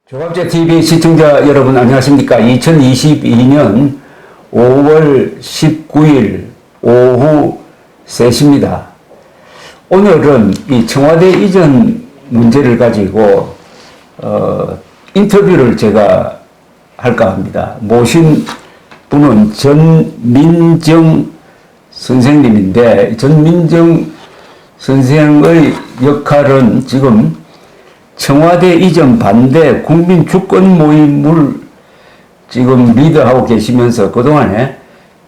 조갑제TV 시청자 여러분 안녕하십니까. 2022년 5월 19일 오후 3시입니다. 오늘은 이 청와대 이전 문제를 가지고 인터뷰를 제가 할까 합니다. 모신 분은 전민정 선생님인데, 전민정 선생의 역할은 지금 청와대 이전 반대 국민 주권 모임을 지금 리드하고 계시면서 그동안에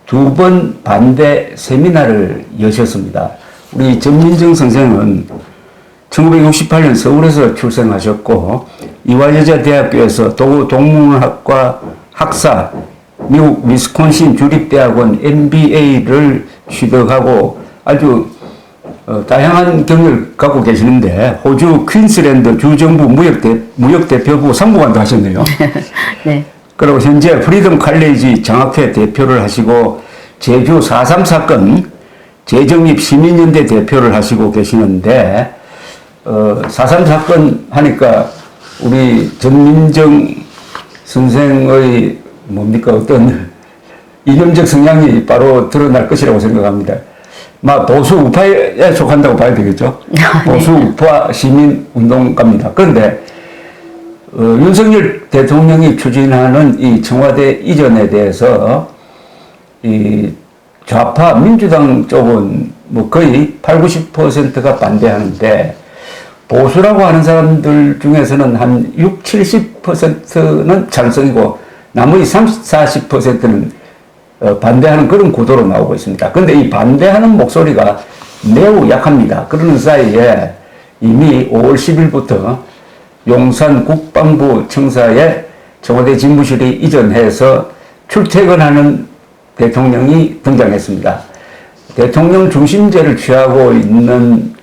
2번 반대 세미나를 여셨습니다. 우리 전민정 선생은 1968년 서울에서 출생하셨고 이화여자대학교에서 동문학과 학사, 미국 위스콘신 주립대학원 MBA를 취득하고 아주 다양한 경력을 갖고 계시는데, 호주 퀸슬랜드 주정부 무역대표부 상무관도 하셨네요. 네. 그리고 현재 프리덤 칼레이지 장학회 대표를 하시고, 제주 4.3 사건 재정립 시민연대 대표를 하시고 계시는데, 4.3 사건 하니까 우리 전민정 선생의 어떤 이념적 성향이 바로 드러날 것이라고 생각합니다. 보수 우파에 속한다고 봐야 되겠죠. 보수 우파 시민운동가입니다. 그런데 윤석열 대통령이 추진하는 이 청와대 이전에 대해서 이 좌파 민주당 쪽은 거의 80~90%가 반대하는데, 보수라고 하는 사람들 중에서는 한 60~70%는 찬성이고 나머지 30~40%는 반대하는 그런 구도로 나오고 있습니다. 그런데 이 반대하는 목소리가 매우 약합니다. 그러는 사이에 이미 5월 10일부터 용산 국방부 청사에 청와대 집무실이 이전해서 출퇴근하는 대통령이 등장했습니다. 대통령 중심제를 취하고 있는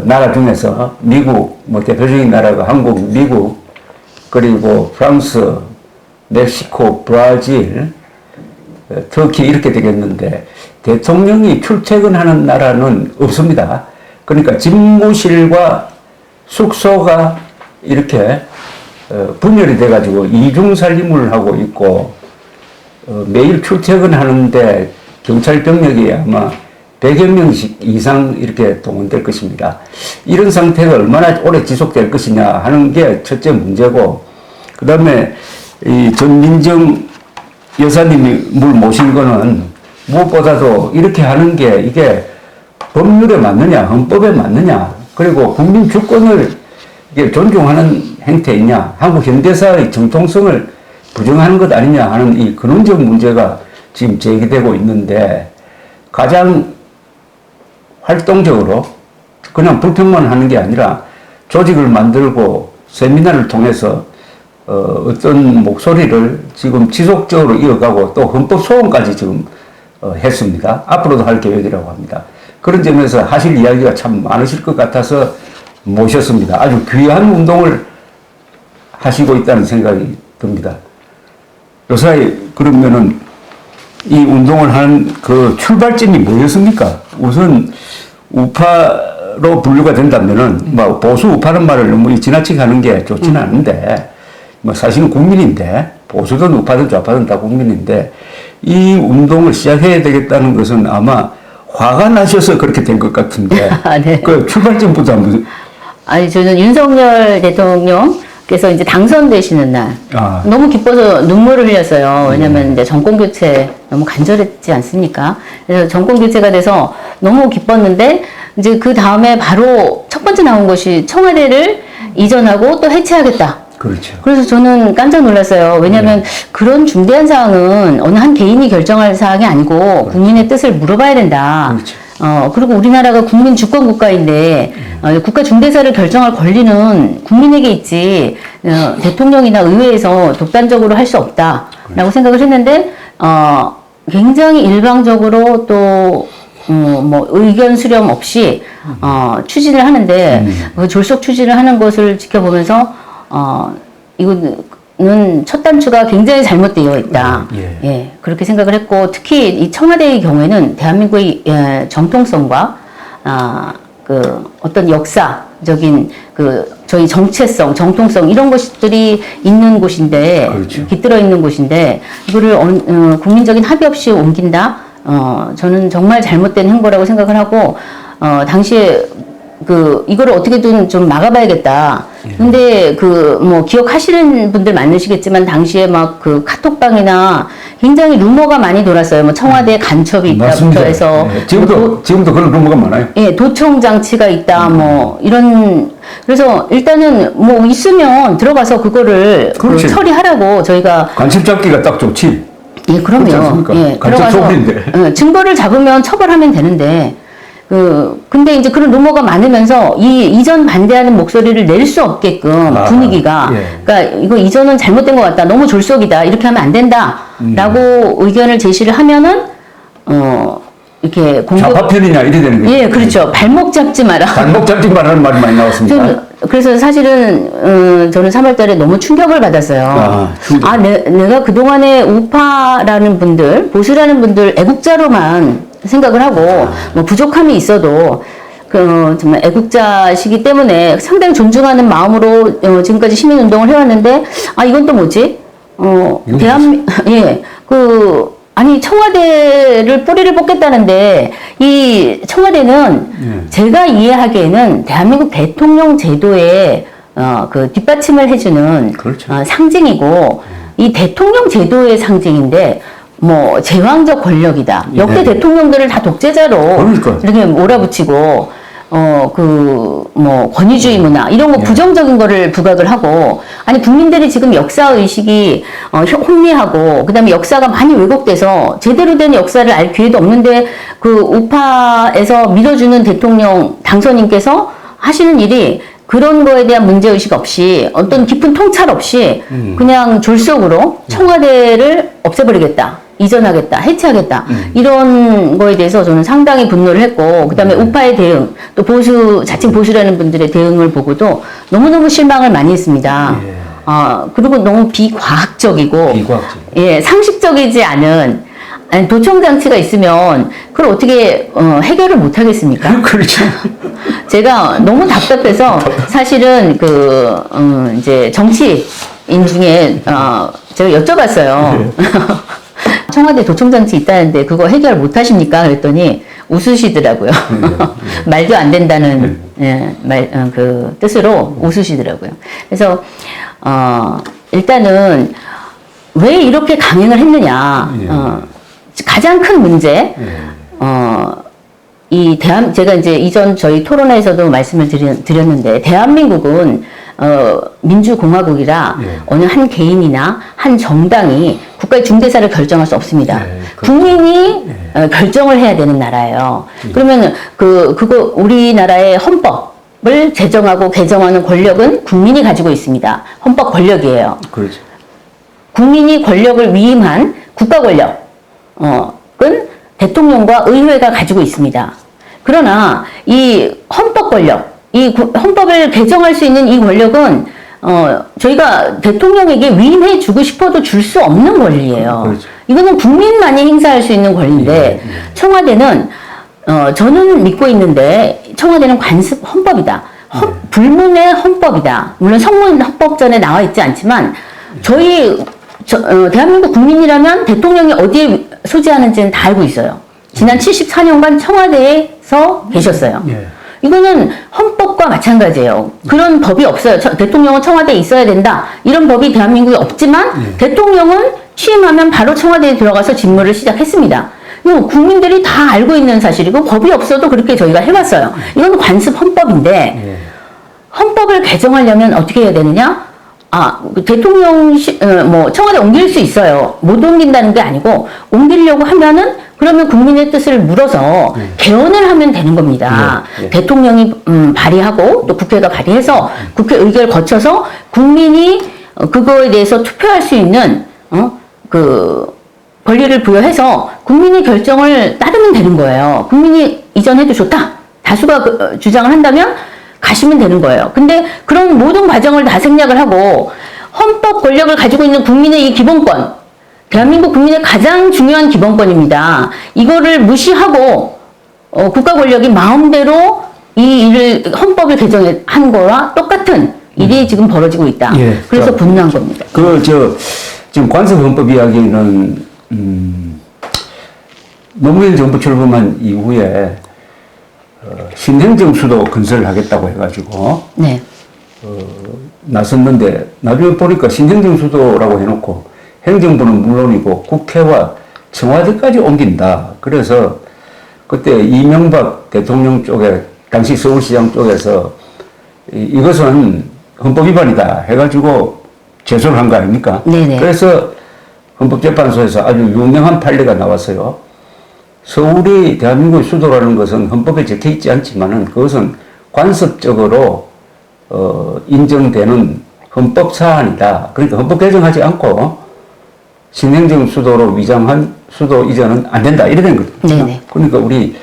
나라 중에서 미국, 대표적인 나라가 한국, 미국, 그리고 프랑스, 멕시코, 브라질, 터키 이렇게 되겠는데, 대통령이 출퇴근하는 나라는 없습니다. 그러니까 집무실과 숙소가 이렇게 분열이 돼가지고 이중살림을 하고 있고, 매일 출퇴근하는데 경찰 병력이 아마 100여 명씩 이상 이렇게 동원될 것입니다. 이런 상태가 얼마나 오래 지속될 것이냐 하는 게 첫째 문제고, 그 다음에 이 전민정 여사님이 물 모신 거는 무엇보다도 이렇게 하는 게 이게 법률에 맞느냐, 헌법에 맞느냐, 그리고 국민 주권을 이게 존중하는 행태이냐, 한국 현대사의 정통성을 부정하는 것 아니냐 하는 이 근원적 문제가 지금 제기되고 있는데, 가장 활동적으로 그냥 불평만 하는 게 아니라 조직을 만들고 세미나를 통해서 어떤 목소리를 지금 지속적으로 이어가고 또 헌법 소원까지 지금 했습니다. 앞으로도 할 계획이라고 합니다. 그런 점에서 하실 이야기가 참 많으실 것 같아서 모셨습니다. 아주 귀한 운동을 하시고 있다는 생각이 듭니다. 요사이 그러면은 이 운동을 한 그 출발점이 뭐였습니까? 우선 우파로 분류가 된다면은 보수 우파는 말을 너무 지나치게 하는 게 좋지는 않은데, 사실은 국민인데, 보수든 우파든 좌파든 다 국민인데, 이 운동을 시작해야 되겠다는 것은 아마 화가 나셔서 그렇게 된 것 같은데, 네. 그 출발점부터 한번. 아니, 저는 윤석열 대통령께서 이제 당선되시는 날, 너무 기뻐서 눈물을 흘렸어요. 왜냐면 이제 정권교체 너무 간절했지 않습니까? 그래서 정권교체가 돼서 너무 기뻤는데, 이제 그 다음에 바로 첫 번째 나온 것이 청와대를 이전하고 또 해체하겠다. 그렇죠. 그래서 저는 깜짝 놀랐어요. 왜냐하면 그런 중대한 사항은 어느 한 개인이 결정할 사항이 아니고, 그렇죠, 국민의 뜻을 물어봐야 된다. 그렇죠. 그리고 우리나라가 국민 주권 국가인데 국가 중대사를 결정할 권리는 국민에게 있지 대통령이나 의회에서 독단적으로 할 수 없다라고, 그렇죠, 생각을 했는데, 굉장히 일방적으로 또 의견 수렴 없이 추진을 하는데, 그 졸속 추진을 하는 것을 지켜보면서 이거는 첫 단추가 굉장히 잘못되어 있다. 예, 그렇게 생각을 했고, 특히 이 청와대의 경우에는 대한민국의 정통성과 그 어떤 역사, 국가적인 저희 정체성, 정통성 이런 것들이 있는 곳인데, 그렇죠. 깃들어 있는 곳인데 이거를 국민적인 합의 없이 옮긴다? 저는 정말 잘못된 행보라고 생각을 하고 당시에 이거를 어떻게든 좀 막아봐야겠다. 근데 뭐 기억하시는 분들 많으시겠지만 당시에 막 카톡방이나 굉장히 루머가 많이 돌았어요. 뭐 청와대 간첩이 있다부터 해서 지금도 그런 루머가 많아요. 예, 도청 장치가 있다. 뭐 이런 그래서 일단은 뭐 있으면 들어가서 그거를 처리하라고 저희가 관심 잡기가 딱 좋지. 예, 그럼요. 예, 들어가서 증거를 잡으면 처벌하면 되는데. 근데 이제 그런 루머가 많으면서 이전 반대하는 목소리를 낼 수 없게끔 분위기가, 그러니까 이거 이전은 잘못된 것 같다. 너무 졸속이다. 이렇게 하면 안 된다. 라고 의견을 제시를 하면은, 이렇게 좌파 편이냐 이래 되는 거죠. 예, 그렇죠. 발목 잡지 마라. 발목 잡지 마라는 말이 많이 나왔습니다. 그래서 사실은, 저는 3월 달에 너무 충격을 받았어요. 내가 그동안에 우파라는 분들, 보수라는 분들 애국자로만 생각을 하고 뭐 부족함이 있어도 정말 애국자시기 때문에 상당히 존중하는 마음으로 지금까지 시민운동을 해왔는데 이건 또 뭐지? 아니 청와대를 뿌리를 뽑겠다는데 이 청와대는 제가 이해하기에는 대한민국 대통령 제도에 뒷받침을 해주는 그렇죠. 상징이고 이 대통령 제도의 상징인데 뭐 제왕적 권력이다. 역대 대통령들을 다 독재자로 이렇게 몰아붙이고 뭐 권위주의 문화 이런 거 부정적인 거를 부각을 하고 아니 국민들이 지금 역사 의식이 혼미하고 그다음에 역사가 많이 왜곡돼서 제대로 된 역사를 알 기회도 없는데 우파에서 밀어주는 대통령 당선인께서 하시는 일이 그런 거에 대한 문제의식 없이 어떤 깊은 통찰 없이 그냥 졸속으로 청와대를 없애버리겠다. 이전하겠다, 해체하겠다. 이런 거에 대해서 저는 상당히 분노를 했고, 그 다음에 우파의 대응, 또 자칭 보수라는 분들의 대응을 보고도 너무너무 실망을 많이 했습니다. 그리고 너무 비과학적이고, 예, 상식적이지 않은, 도청장치가 있으면, 그걸 어떻게, 해결을 못 하겠습니까? 그렇죠. 제가 너무 답답해서, 사실은 이제 정치인 중에, 제가 여쭤봤어요. 청와대 도청장치 있다는데 그거 해결 못 하십니까? 그랬더니 웃으시더라고요. 말도 안 된다는 뜻으로 웃으시더라고요. 그래서 일단은 왜 이렇게 강행을 했느냐? 가장 큰 문제 제가 이제 이전 저희 토론회에서도 말씀을 드렸는데 대한민국은 민주공화국이라 어느 한 개인이나 한 정당이 국가의 중대사를 결정할 수 없습니다. 국민이 결정을 해야 되는 나라예요. 그러면 그거 우리나라의 헌법을 제정하고 개정하는 권력은 국민이 가지고 있습니다. 헌법 권력이에요. 그렇죠. 국민이 권력을 위임한 국가 권력은 대통령과 의회가 가지고 있습니다. 그러나 이 헌법 권력, 이 헌법을 개정할 수 있는 이 권력은 저희가 대통령에게 위임해 주고 싶어도 줄 수 없는 권리예요. 그렇죠. 이거는 국민만이 행사할 수 있는 권리인데 청와대는 저는 믿고 있는데 청와대는 관습 헌법이다. 불문의 헌법이다. 물론 성문 헌법전에 나와 있지 않지만 대한민국 국민이라면 대통령이 어디에 소재하는지는 다 알고 있어요. 지난 74년간 청와대에서 계셨어요. 이거는 헌법과 마찬가지예요. 그런 법이 없어요. 대통령은 청와대에 있어야 된다. 이런 법이 대한민국에 없지만 대통령은 취임하면 바로 청와대에 들어가서 직무를 시작했습니다. 이거 국민들이 다 알고 있는 사실이고 법이 없어도 그렇게 저희가 해왔어요. 이건 관습 헌법인데 헌법을 개정하려면 어떻게 해야 되느냐? 청와대 옮길 수 있어요. 못 옮긴다는 게 아니고 옮기려고 하면은 그러면 국민의 뜻을 물어서 개헌을 하면 되는 겁니다. 대통령이 발의하고 또 국회가 발의해서 국회 의결 거쳐서 국민이 그거에 대해서 투표할 수 있는 권리를 부여해서 국민이 결정을 따르면 되는 거예요. 국민이 이전해도 좋다. 다수가 주장을 한다면 가시면 되는 거예요. 근데 그런 모든 과정을 다 생략을 하고 헌법 권력을 가지고 있는 국민의 이 기본권, 대한민국 국민의 가장 중요한 기본권입니다. 이거를 무시하고 국가 권력이 마음대로 이 일을 헌법을 개정한 거와 똑같은 일이 지금 벌어지고 있다. 예, 그래서 분노한 겁니다. 지금 관습헌법 이야기는, 노무현 정부 출범한 이후에, 신행정 수도 건설하겠다고 해가지고, 네. 나섰는데, 나중에 보니까 신행정 수도라고 해놓고, 행정부는 물론이고, 국회와 청와대까지 옮긴다. 그래서, 그때 이명박 대통령 쪽에, 당시 서울시장 쪽에서, 이것은 헌법 위반이다 해가지고 제소를 한 거 아닙니까? 네네. 그래서 헌법재판소에서 아주 유명한 판례가 나왔어요. 서울이 대한민국의 수도라는 것은 헌법에 적혀 있지 않지만은 그것은 관습적으로 인정되는 헌법 사안이다. 그러니까 헌법 개정하지 않고 신행정 수도로 위장한 수도 이전은 안 된다. 이래 된 거거든요. 네네. 그러니까 우리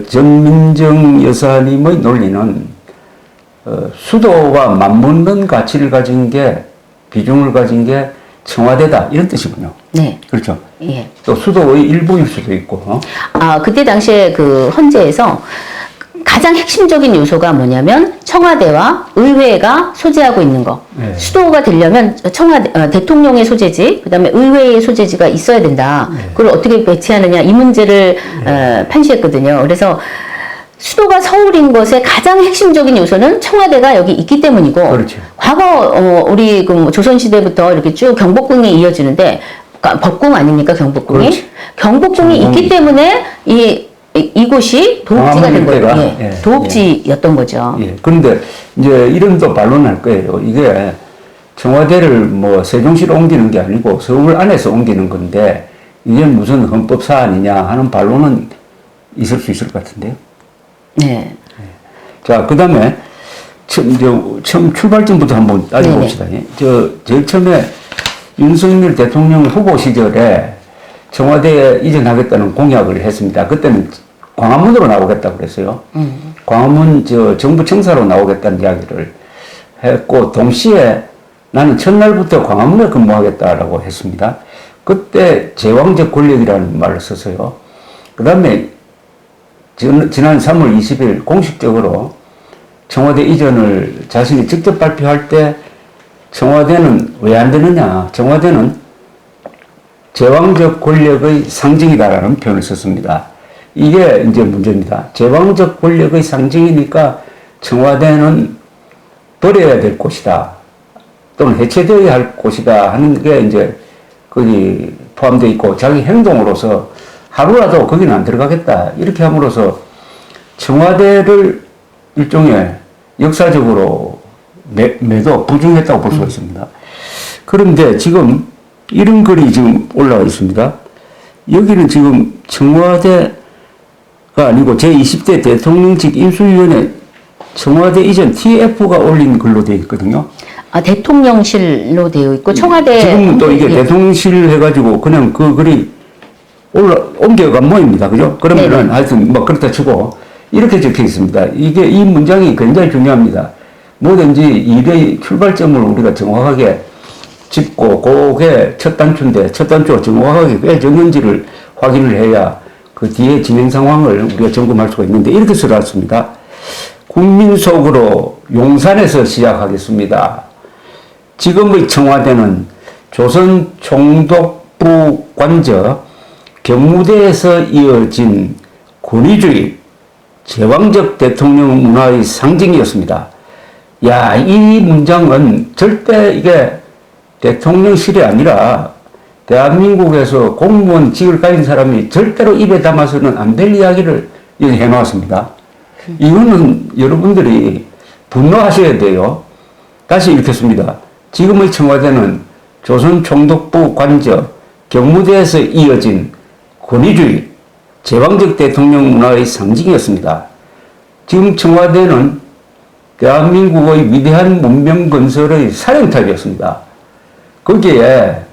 전민정 여사님의 논리는 수도와 맞먹는 가치를 가진 게, 비중을 가진 게 청와대다. 이런 뜻이군요. 네. 그렇죠. 예. 또 수도의 일부일 수도 있고. 그때 당시에 그 헌재에서 가장 핵심적인 요소가 뭐냐면 청와대와 의회가 소재하고 있는 거. 네. 수도가 되려면 대통령의 소재지, 그다음에 의회의 소재지가 있어야 된다. 그걸 어떻게 배치하느냐 이 문제를 판시했거든요. 그래서 수도가 서울인 것의 가장 핵심적인 요소는 청와대가 여기 있기 때문이고, 그렇죠. 과거 우리 그 조선시대부터 이렇게 쭉 경복궁이 이어지는데, 그러니까 법궁 아닙니까 경복궁이? 그렇지. 경복궁이 있기 때문에 이곳이 도읍지가 된 거예요. 예. 도읍지였던 거죠. 예. 그런데 이제 이런 또 반론할 거예요. 이게 청와대를 뭐 세종시로 옮기는 게 아니고 서울 안에서 옮기는 건데 이게 무슨 헌법 사안이냐 하는 반론은 있을 수 있을 것 같은데요. 네. 자, 그 다음에 처음 출발점부터 한번 따져봅시다. 제일 처음에 윤석열 대통령 후보 시절에 청와대에 이전하겠다는 공약을 했습니다. 그때는 광화문으로 나오겠다고 그랬어요. 광화문 정부 청사로 나오겠다는 이야기를 했고, 동시에 나는 첫날부터 광화문에 근무하겠다라고 했습니다. 그때 제왕적 권력이라는 말을 썼어요. 그 다음에 지난 3월 20일 공식적으로 청와대 이전을 자신이 직접 발표할 때 청와대는 왜 안 되느냐. 청와대는 제왕적 권력의 상징이다라는 표현을 썼습니다. 이게 이제 문제입니다. 제왕적 권력의 상징이니까 청와대는 버려야 될 곳이다. 또는 해체되어야 할 곳이다 하는 게 이제 거기 포함되어 있고, 자기 행동으로서 하루라도 거기는 안 들어가겠다. 이렇게 함으로써 청와대를 일종의 역사적으로 매도, 부정했다고 볼 수가 있습니다. 그런데 지금 이런 글이 지금 올라와 있습니다. 여기는 지금 청와대가 아니고 제20대 대통령직 인수위원회 청와대 이전 TF가 올린 글로 되어 있거든요. 대통령실로 되어 있고 청와대 지금 또 이게 대통령실 해가지고 그냥 그 글이 옮겨간 모입니다. 그죠? 그러면은 네네. 하여튼 뭐 그렇다 치고 이렇게 적혀 있습니다. 이 문장이 굉장히 중요합니다. 뭐든지 일의 출발점을 우리가 정확하게 짚고, 그게 첫 단추인데, 첫 단추가 정확하게 왜 정했는지를 확인을 해야 그 뒤에 진행 상황을 우리가 점검할 수가 있는데, 이렇게 써놨습니다. 국민 속으로 용산에서 시작하겠습니다. 지금의 청와대는 조선 총독부 관저 경무대에서 이어진 권위주의, 제왕적 대통령 문화의 상징이었습니다. 야, 이 문장은 절대 이게 대통령실이 아니라 대한민국에서 공무원직을 가진 사람이 절대로 입에 담아서는 안 될 이야기를 여기 해놓았습니다. 이거는 여러분들이 분노하셔야 돼요. 다시 읽겠습니다. 지금의 청와대는 조선 총독부 관저 경무대에서 이어진 권위주의, 제왕적 대통령 문화의 상징이었습니다. 지금 청와대는 대한민국의 위대한 문명 건설의 사령탑이었습니다. 거기에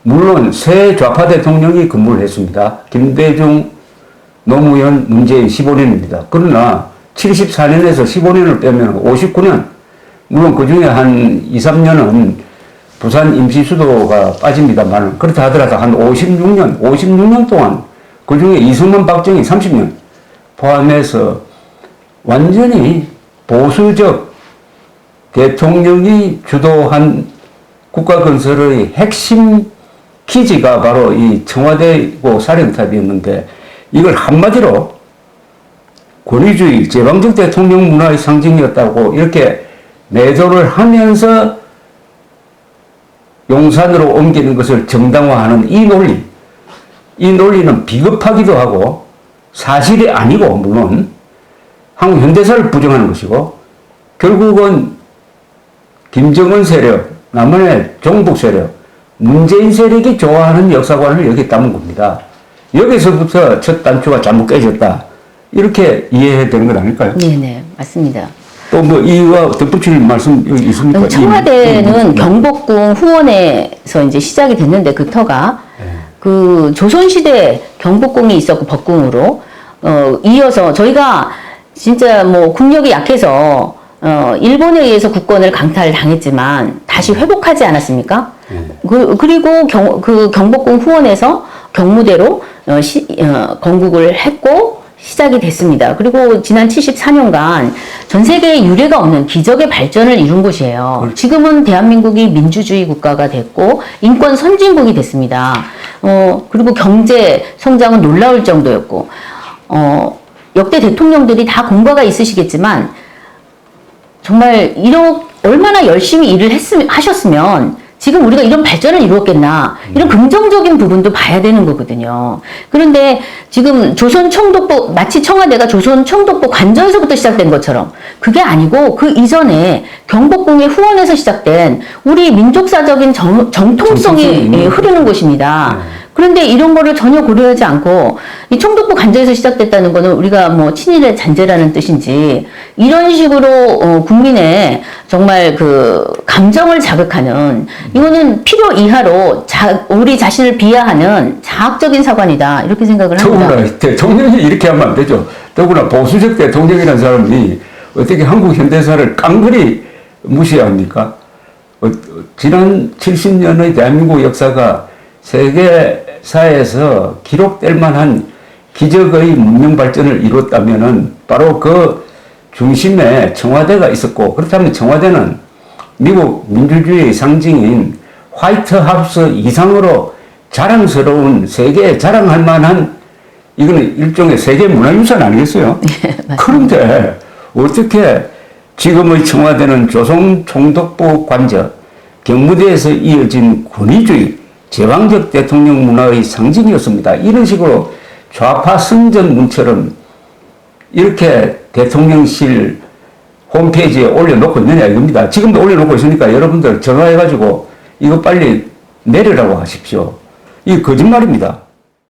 물론 새 좌파 대통령이 근무를 했습니다. 김대중, 노무현, 문재인 15년입니다. 그러나 74년에서 15년을 빼면 59년, 물론 그 중에 한 2, 3년은 부산 임시수도가 빠집니다만, 그렇다 하더라도 한 56년 동안 그 중에 이승만, 박정희 30년 포함해서 완전히 보수적 대통령이 주도한 국가 건설의 핵심 기지가 바로 이 청와대고 사령탑이었는데 이걸 한마디로 권위주의 제방적 대통령 문화의 상징이었다고 이렇게 매도를 하면서 용산으로 옮기는 것을 정당화하는 이 논리는 비겁하기도 하고 사실이 아니고 물론 한국 현대사를 부정하는 것이고 결국은 김정은 세력, 남한의 종북 세력, 문재인 세력이 좋아하는 역사관을 여기 담은 겁니다. 여기서부터 첫 단추가 잘못 깨졌다. 이렇게 이해해야 되는 건 아닐까요? 네네, 맞습니다. 또 뭐 이와 덧붙일 말씀 여기 있습니까? 청와대는 경복궁 후원에서 이제 시작이 됐는데 그 터가 그 조선시대 경복궁이 있었고 법궁으로 이어서 저희가 진짜 뭐 국력이 약해서 일본에 의해서 국권을 강탈당했지만 다시 회복하지 않았습니까? 그리고 그 경복궁 후원에서 경무대로 건국을 했고 시작이 됐습니다. 그리고 지난 74년간 전 세계에 유례가 없는 기적의 발전을 이룬 곳이에요. 지금은 대한민국이 민주주의 국가가 됐고 인권 선진국이 됐습니다. 그리고 경제 성장은 놀라울 정도였고 역대 대통령들이 다 공과가 있으시겠지만 정말 얼마나 열심히 일을 하셨으면 지금 우리가 이런 발전을 이루었겠나 이런 긍정적인 부분도 봐야 되는 거거든요. 그런데 지금 조선 총독부 마치 청와대가 조선 총독부 관저에서부터 시작된 것처럼 그게 아니고 그 이전에 경복궁의 후원에서 시작된 우리 민족사적인 정통성이 흐르는 곳입니다. 그런데 이런 거를 전혀 고려하지 않고 이 총독부 관저에서 시작됐다는 거는 우리가 뭐 친일의 잔재라는 뜻인지 이런 식으로 국민의 정말 그 감정을 자극하는 이거는 필요 이하로 우리 자신을 비하하는 자학적인 사관이다 이렇게 생각을 합니다. 더구나 대통령이 이렇게 하면 안 되죠. 더구나 보수적 대통령이라는 사람이 어떻게 한국 현대사를 깡그리 무시합니까? 지난 70년의 대한민국 역사가 세계사에서 기록될 만한 기적의 문명 발전을 이뤘다면은 바로 그 중심에 청와대가 있었고 그렇다면 청와대는 미국 민주주의의 상징인 화이트 하우스 이상으로 자랑스러운 세계에 자랑할 만한 이거는 일종의 세계 문화유산 아니겠어요? 네, 그런데 어떻게 지금의 청와대는 조선 총독부 관저 경무대에서 이어진 권위주의 제왕적 대통령 문화의 상징이었습니다. 이런 식으로 좌파 승전문처럼 이렇게 대통령실 홈페이지에 올려놓고 있느냐 이겁니다. 지금도 올려놓고 있으니까 여러분들 전화해가지고 이거 빨리 내리라고 하십시오. 이거 거짓말입니다.